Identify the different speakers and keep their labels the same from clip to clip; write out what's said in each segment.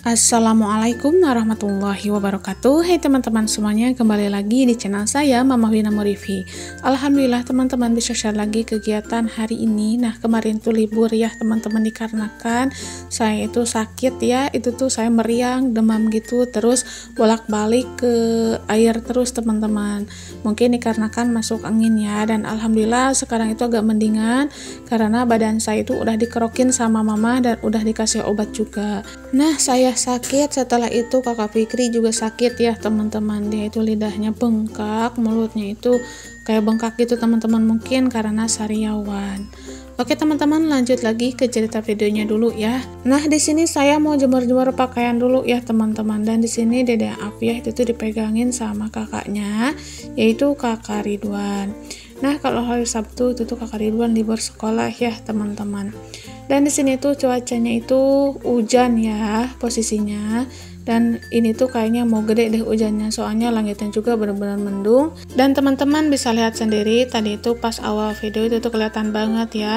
Speaker 1: Assalamualaikum warahmatullahi wabarakatuh. Hai teman-teman semuanya, kembali lagi di channel saya Mama Wina Murifi. Alhamdulillah teman-teman bisa share lagi kegiatan hari ini. Nah kemarin tuh libur ya teman-teman, dikarenakan saya itu sakit ya, itu tuh saya meriang, demam gitu, terus bolak-balik ke air terus teman-teman. Mungkin dikarenakan masuk angin ya, dan alhamdulillah sekarang itu agak mendingan karena badan saya itu udah dikerokin sama mama dan udah dikasih obat juga. Nah saya sakit, setelah itu kakak Fikri juga sakit ya teman-teman. Dia itu lidahnya bengkak, mulutnya itu kayak bengkak gitu teman-teman, mungkin karena sariawan. Oke teman-teman, lanjut lagi ke cerita videonya dulu ya. Nah di sini saya mau jemur-jemur pakaian dulu ya teman-teman, dan di sini Dede Afiah itu tuh dipegangin sama kakaknya, yaitu kakak Ridwan. Nah kalau hari Sabtu itu tuh kakak Ridwan libur sekolah ya teman-teman. Dan di sini tuh cuacanya itu hujan ya posisinya, dan ini tuh kayaknya mau gede deh hujannya, soalnya langitnya juga benar-benar mendung. Dan teman-teman bisa lihat sendiri tadi itu pas awal video itu tuh kelihatan banget ya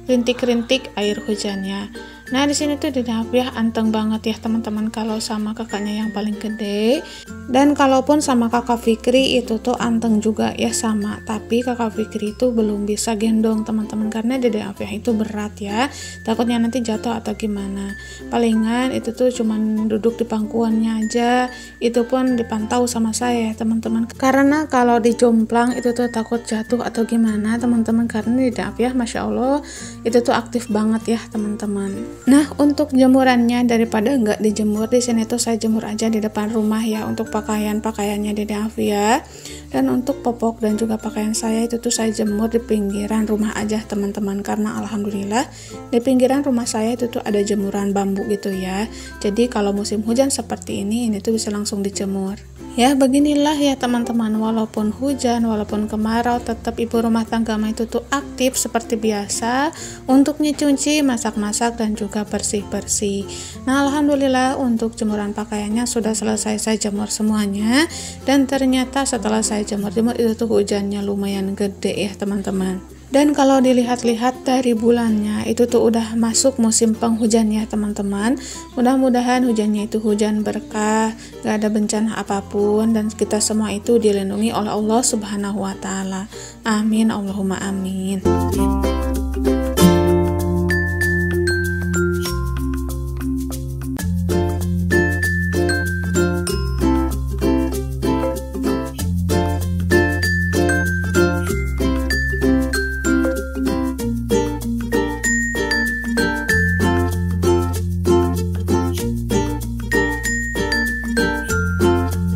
Speaker 1: rintik-rintik air hujannya. Nah di sini tuh Dede Afiah anteng banget ya teman-teman kalau sama kakaknya yang paling gede, dan kalaupun sama kakak Fikri itu tuh anteng juga ya sama, tapi kakak Fikri itu belum bisa gendong teman-teman karena Dede Afiah itu berat ya, takutnya nanti jatuh atau gimana. Palingan itu tuh cuman duduk di pangkuannya aja, itu pun dipantau sama saya teman-teman, karena kalau dijomplang itu tuh takut jatuh atau gimana teman-teman, karena Dede Afiah Masya Allah itu tuh aktif banget ya teman-teman. Nah untuk jemurannya, daripada nggak dijemur di sini tuh saya jemur aja di depan rumah ya untuk pakaiannya Dede Afiah. Dan untuk popok dan juga pakaian saya itu tuh saya jemur di pinggiran rumah aja teman-teman, karena alhamdulillah di pinggiran rumah saya itu tuh ada jemuran bambu gitu ya. Jadi kalau musim hujan seperti ini tuh bisa langsung dijemur. Ya beginilah ya teman-teman, walaupun hujan, walaupun kemarau, tetap ibu rumah tangga itu tuh aktif seperti biasa untuk nyuci, masak-masak, dan juga bersih-bersih. Nah alhamdulillah untuk jemuran pakaiannya sudah selesai saya jemur semuanya, dan ternyata setelah saya jemur-jemur itu tuh hujannya lumayan gede ya teman-teman. Dan kalau dilihat-lihat dari bulannya itu tuh udah masuk musim penghujan ya teman-teman. Mudah-mudahan hujannya itu hujan berkah, gak ada bencana apapun, dan kita semua itu dilindungi oleh Allah Subhanahu wa Ta'ala. Amin, Allahumma amin.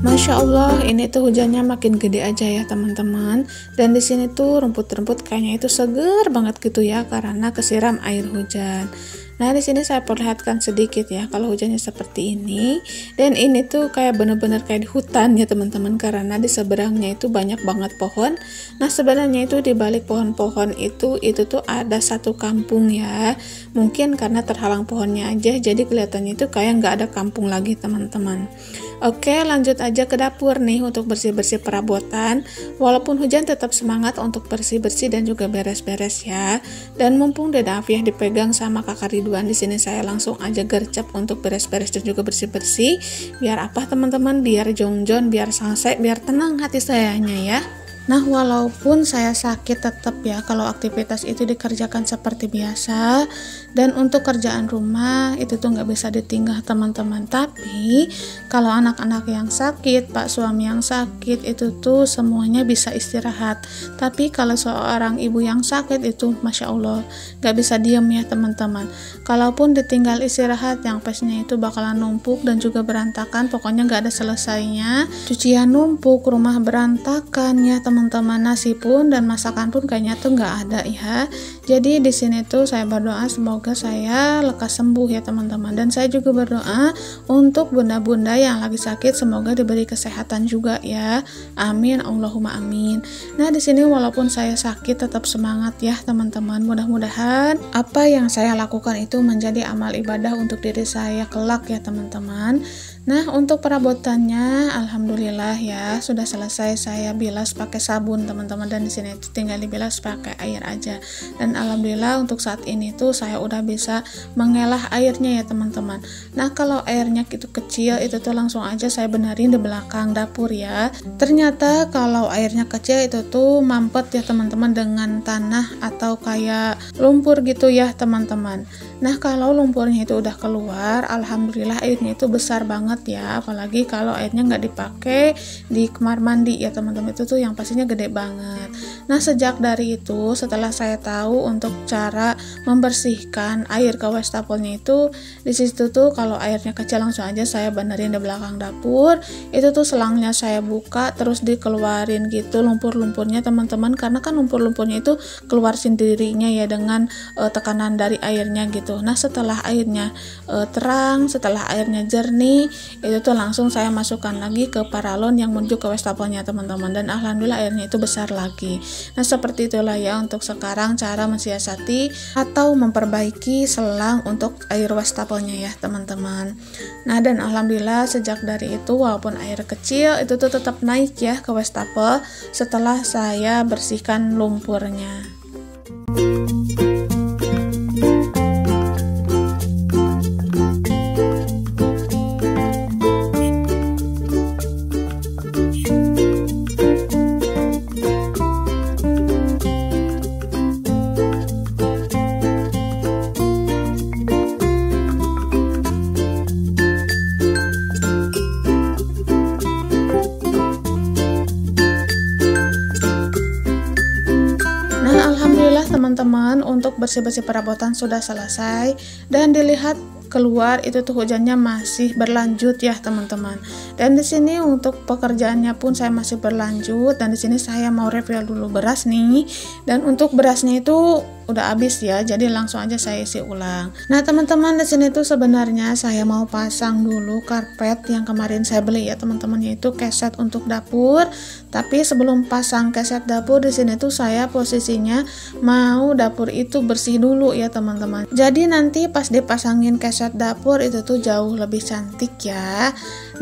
Speaker 1: Masya Allah, ini tuh hujannya makin gede aja ya teman-teman. Dan di sini tuh rumput-rumput kayaknya itu seger banget gitu ya karena kesiram air hujan. Nah di sini saya perlihatkan sedikit ya kalau hujannya seperti ini. Dan ini tuh kayak bener-bener kayak di hutan ya teman-teman, karena di seberangnya itu banyak banget pohon. Nah sebenarnya itu di balik pohon-pohon itu tuh ada satu kampung ya. Mungkin karena terhalang pohonnya aja, jadi kelihatannya itu kayak nggak ada kampung lagi teman-teman. Oke lanjut aja ke dapur nih untuk bersih-bersih perabotan. Walaupun hujan tetap semangat untuk bersih-bersih dan juga beres-beres ya. Dan mumpung Dede Afiah dipegang sama kakak Ridwan, di sini saya langsung aja gercep untuk beres-beres dan juga bersih-bersih. Biar apa teman-teman? Biar jongjon, biar selesai, biar tenang hati sayanya ya. Nah walaupun saya sakit tetap ya kalau aktivitas itu dikerjakan seperti biasa. Dan untuk kerjaan rumah itu tuh nggak bisa ditinggal teman-teman. Tapi kalau anak-anak yang sakit, pak suami yang sakit, itu tuh semuanya bisa istirahat. Tapi kalau seorang ibu yang sakit itu Masya Allah nggak bisa diem ya teman-teman. Kalaupun ditinggal istirahat, yang pastinya itu bakalan numpuk dan juga berantakan. Pokoknya nggak ada selesainya. Cucian numpuk, rumah berantakan ya teman-teman, nasi pun dan masakan pun kayaknya tuh nggak ada ya. Jadi di sini tuh saya berdoa semoga saya lekas sembuh ya teman-teman, dan saya juga berdoa untuk bunda-bunda yang lagi sakit semoga diberi kesehatan juga ya. Amin, Allahumma amin. Nah di sini walaupun saya sakit tetap semangat ya teman-teman. Mudah-mudahan apa yang saya lakukan itu menjadi amal ibadah untuk diri saya kelak ya teman-teman. Nah untuk perabotannya alhamdulillah ya sudah selesai saya bilas pakai sabun teman-teman, dan di sini itu tinggal dibilas pakai air aja. Dan dan alhamdulillah untuk saat ini tuh saya udah bisa mengelah airnya ya teman-teman. Nah kalau airnya itu kecil itu tuh langsung aja saya benerin di belakang dapur ya. Ternyata kalau airnya kecil itu tuh mampet ya teman-teman dengan tanah atau kayak lumpur gitu ya teman-teman. Nah kalau lumpurnya itu udah keluar, alhamdulillah airnya itu besar banget ya, apalagi kalau airnya nggak dipakai di kamar mandi ya teman-teman, itu tuh yang pastinya gede banget. Nah sejak dari itu setelah saya tahu untuk cara membersihkan air ke wastafelnya itu, di situ tuh kalau airnya kecil langsung aja saya benerin di belakang dapur. Itu tuh selangnya saya buka terus dikeluarin gitu lumpur-lumpurnya teman-teman, karena kan lumpur-lumpurnya itu keluar sendirinya ya dengan tekanan dari airnya gitu. Nah setelah airnya terang, setelah airnya jernih, itu tuh langsung saya masukkan lagi ke paralon yang menuju ke wastafelnya teman-teman, dan alhamdulillah airnya itu besar lagi. Nah seperti itulah ya untuk sekarang cara mensiasati atau memperbaiki selang untuk air wastafelnya ya teman-teman. Nah dan alhamdulillah sejak dari itu walaupun air kecil itu tuh tetap naik ya ke wastafel setelah saya bersihkan lumpurnya. Teman-teman untuk bersih-bersih perabotan sudah selesai, dan dilihat keluar itu tuh hujannya masih berlanjut ya teman-teman. Dan di sini untuk pekerjaannya pun saya masih berlanjut, dan di sini saya mau refill dulu beras nih. Dan untuk berasnya itu udah habis ya, jadi langsung aja saya isi ulang. Nah teman-teman di sini tuh sebenarnya saya mau pasang dulu karpet yang kemarin saya beli ya teman-teman, yaitu keset untuk dapur. Tapi sebelum pasang keset dapur di sini tuh saya posisinya mau dapur itu bersih dulu ya teman-teman. Jadi nanti pas dipasangin keset dapur itu tuh jauh lebih cantik ya.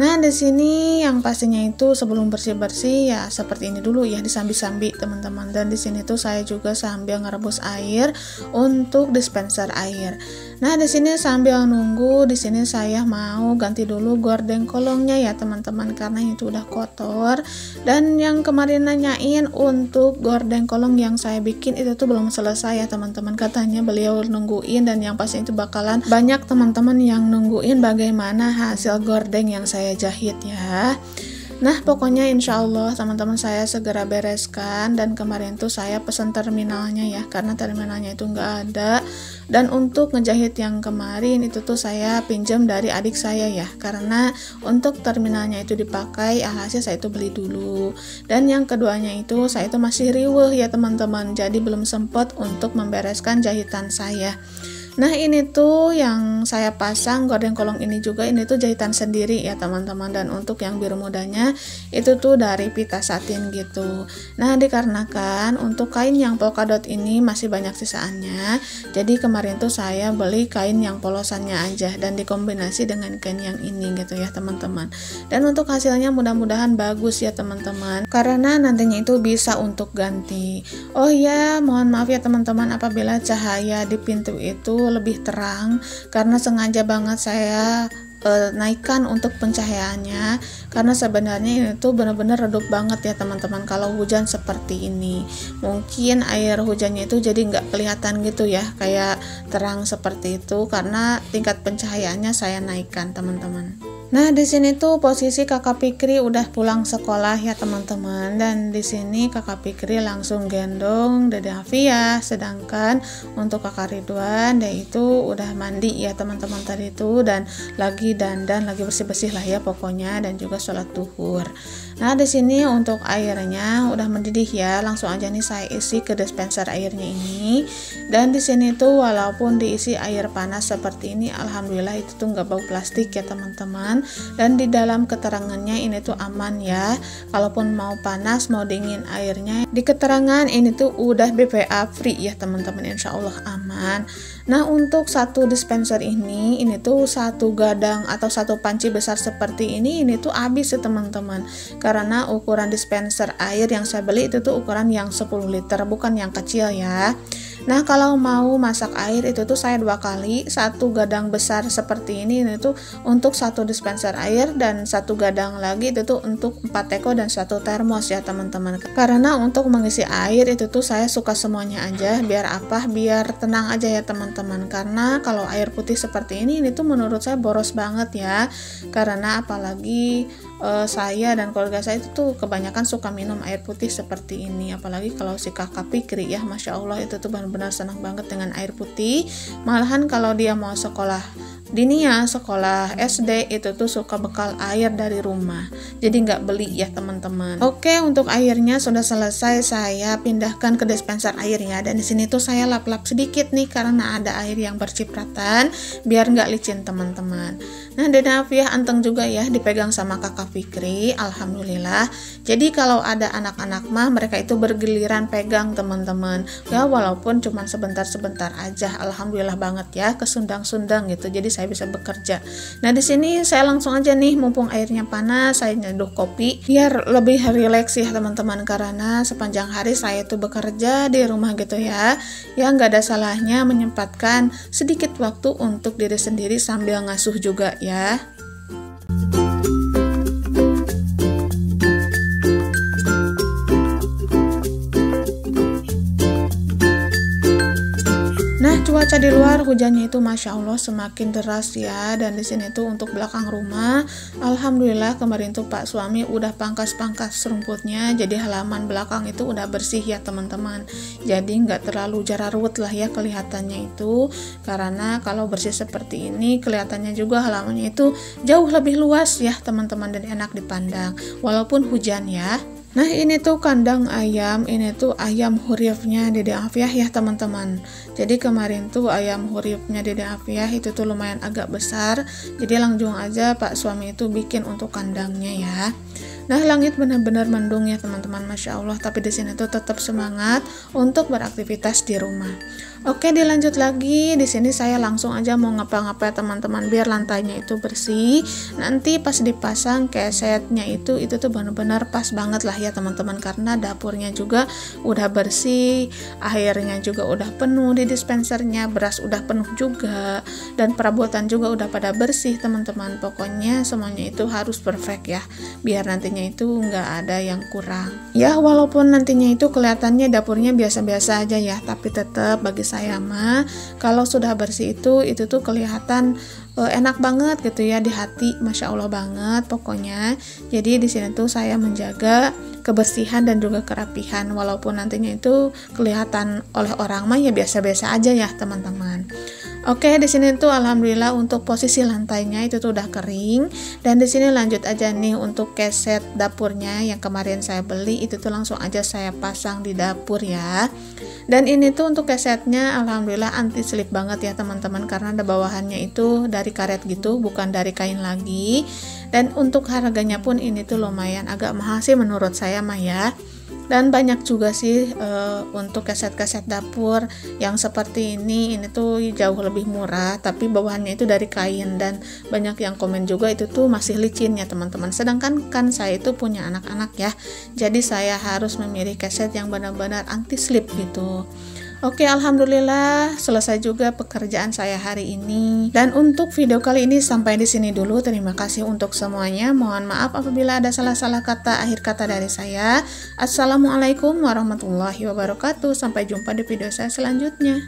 Speaker 1: Nah di sini yang pastinya itu sebelum bersih-bersih ya seperti ini dulu ya, disambi-sambi teman-teman. Dan di sini tuh saya juga sambil ngerebus air untuk dispenser air. Nah di sini sambil nunggu, di sini saya mau ganti dulu gorden kolongnya ya teman-teman, karena itu udah kotor. Dan yang kemarin nanyain untuk gorden kolong yang saya bikin itu tuh belum selesai ya teman-teman, katanya beliau nungguin, dan yang pasti itu bakalan banyak teman-teman yang nungguin bagaimana hasil gorden yang saya jahit ya. Nah pokoknya insya Allah teman-teman saya segera bereskan, dan kemarin tuh saya pesan terminalnya ya, karena terminalnya itu nggak ada. Dan untuk ngejahit yang kemarin itu tuh saya pinjam dari adik saya ya, karena untuk terminalnya itu dipakai, alhasil saya itu beli dulu. Dan yang keduanya itu saya itu masih riweuh ya teman-teman, jadi belum sempat untuk membereskan jahitan saya. Nah ini tuh yang saya pasang gorden kolong ini juga, ini tuh jahitan sendiri ya teman-teman. Dan untuk yang biru mudanya itu tuh dari pita satin gitu. Nah dikarenakan untuk kain yang polkadot ini masih banyak sisaannya, jadi kemarin tuh saya beli kain yang polosannya aja dan dikombinasi dengan kain yang ini gitu ya teman-teman. Dan untuk hasilnya mudah-mudahan bagus ya teman-teman, karena nantinya itu bisa untuk ganti. Oh ya mohon maaf ya teman-teman apabila cahaya di pintu itu lebih terang, karena sengaja banget saya naikkan untuk pencahayaannya, karena sebenarnya itu benar-benar redup banget ya teman-teman kalau hujan seperti ini. Mungkin air hujannya itu jadi nggak kelihatan gitu ya, kayak terang seperti itu, karena tingkat pencahayaannya saya naikkan teman-teman. Nah di sini tuh posisi kakak Fikri udah pulang sekolah ya teman-teman, dan di sini kakak Fikri langsung gendong Dede Hafiyah, sedangkan untuk kakak Ridwan dia itu udah mandi ya teman-teman tadi itu, dan lagi dandan, lagi bersih-bersih lah ya pokoknya, dan juga sholat duhur. Nah di sini untuk airnya udah mendidih ya, langsung aja nih saya isi ke dispenser airnya ini. Dan di sini tuh walaupun diisi air panas seperti ini, alhamdulillah itu tuh nggak bau plastik ya teman-teman. Dan di dalam keterangannya ini tuh aman ya, kalaupun mau panas mau dingin airnya, di keterangan ini tuh udah BPA free ya teman-teman, insya Allah aman. Nah untuk satu dispenser ini tuh satu gadang atau satu panci besar seperti ini tuh habis ya teman-teman, karena ukuran dispenser air yang saya beli itu tuh ukuran yang 10 liter, bukan yang kecil ya. Nah, kalau mau masak air itu tuh saya 2 kali, satu gadang besar seperti ini tuh untuk satu dispenser air, dan satu gadang lagi itu tuh untuk 4 teko dan satu termos ya teman-teman. Karena untuk mengisi air itu tuh saya suka semuanya aja, biar apa? Biar tenang aja ya teman-teman. Karena kalau air putih seperti ini tuh menurut saya boros banget ya. Karena apalagi saya dan keluarga saya itu tuh kebanyakan suka minum air putih seperti ini, apalagi kalau si kakak Fikri ya, Masya Allah itu tuh benar-benar senang banget dengan air putih. Malahan kalau dia mau sekolah dinia, sekolah SD itu tuh suka bekal air dari rumah, jadi nggak beli ya teman-teman. Oke, untuk airnya sudah selesai, saya pindahkan ke dispenser airnya, dan di sini tuh saya lap-lap sedikit nih karena ada air yang bercipratan biar nggak licin teman-teman. Nah, Dede Afiah anteng juga ya dipegang sama kakak Fikri, alhamdulillah. Jadi kalau ada anak-anak mah mereka itu bergiliran pegang teman-teman ya, walaupun cuma sebentar-sebentar aja, alhamdulillah banget ya, kesundang-sundang gitu, jadi saya bisa bekerja. Nah, di sini saya langsung aja nih, mumpung airnya panas, saya nyeduh kopi biar lebih rileks ya teman-teman, karena sepanjang hari saya tuh bekerja di rumah gitu ya nggak ada salahnya menyempatkan sedikit waktu untuk diri sendiri sambil ngasuh juga ya. Cuaca di luar hujannya itu Masya Allah semakin deras ya, dan di sini tuh untuk belakang rumah, alhamdulillah kemarin tuh Pak suami udah pangkas-pangkas rumputnya, jadi halaman belakang itu udah bersih ya teman-teman. Jadi nggak terlalu jerawat lah ya kelihatannya itu, karena kalau bersih seperti ini kelihatannya juga halamannya itu jauh lebih luas ya teman-teman, dan enak dipandang walaupun hujan ya. Nah, ini tuh kandang ayam, ini tuh ayam hurifnya Dede Afiah ya teman-teman. Jadi kemarin tuh ayam hurifnya Dede Afiah itu tuh lumayan agak besar, jadi langsung aja Pak suami itu bikin untuk kandangnya ya. Nah, langit benar-benar mendung ya teman-teman, Masya Allah, tapi di sini tuh tetap semangat untuk beraktivitas di rumah. Oke, dilanjut lagi. Di sini saya langsung aja mau ngepel-ngepel teman-teman biar lantainya itu bersih. Nanti pas dipasang kesetnya itu tuh benar-benar pas banget lah ya teman-teman, karena dapurnya juga udah bersih, airnya juga udah penuh di dispensernya, beras udah penuh juga, dan perabotan juga udah pada bersih teman-teman. Pokoknya semuanya itu harus perfect ya, biar nantinya itu nggak ada yang kurang. Ya, walaupun nantinya itu kelihatannya dapurnya biasa-biasa aja ya, tapi tetap bagi saya mah kalau sudah bersih itu tuh kelihatan enak banget gitu ya di hati, Masya Allah banget pokoknya. Jadi di sini tuh saya menjaga kebersihan dan juga kerapihan, walaupun nantinya itu kelihatan oleh orang mah ya biasa-biasa aja ya teman-teman. Oke, di sini tuh alhamdulillah untuk posisi lantainya itu tuh udah kering, dan di sini lanjut aja nih untuk keset dapurnya yang kemarin saya beli itu tuh langsung aja saya pasang di dapur ya. Dan ini tuh untuk kesetnya alhamdulillah anti slip banget ya teman-teman, karena ada bawahannya itu dari karet gitu, bukan dari kain lagi. Dan untuk harganya pun ini tuh lumayan agak mahal sih menurut saya mah ya. Dan banyak juga sih untuk keset-keset dapur yang seperti ini tuh jauh lebih murah, tapi bawahannya itu dari kain, dan banyak yang komen juga itu tuh masih licin ya teman-teman. Sedangkan kan saya itu punya anak-anak ya, jadi saya harus memilih keset yang benar-benar anti slip gitu. Oke, alhamdulillah selesai juga pekerjaan saya hari ini. Dan untuk video kali ini sampai di sini dulu. Terima kasih untuk semuanya. Mohon maaf apabila ada salah-salah kata, akhir kata dari saya. Assalamualaikum warahmatullahi wabarakatuh. Sampai jumpa di video saya selanjutnya.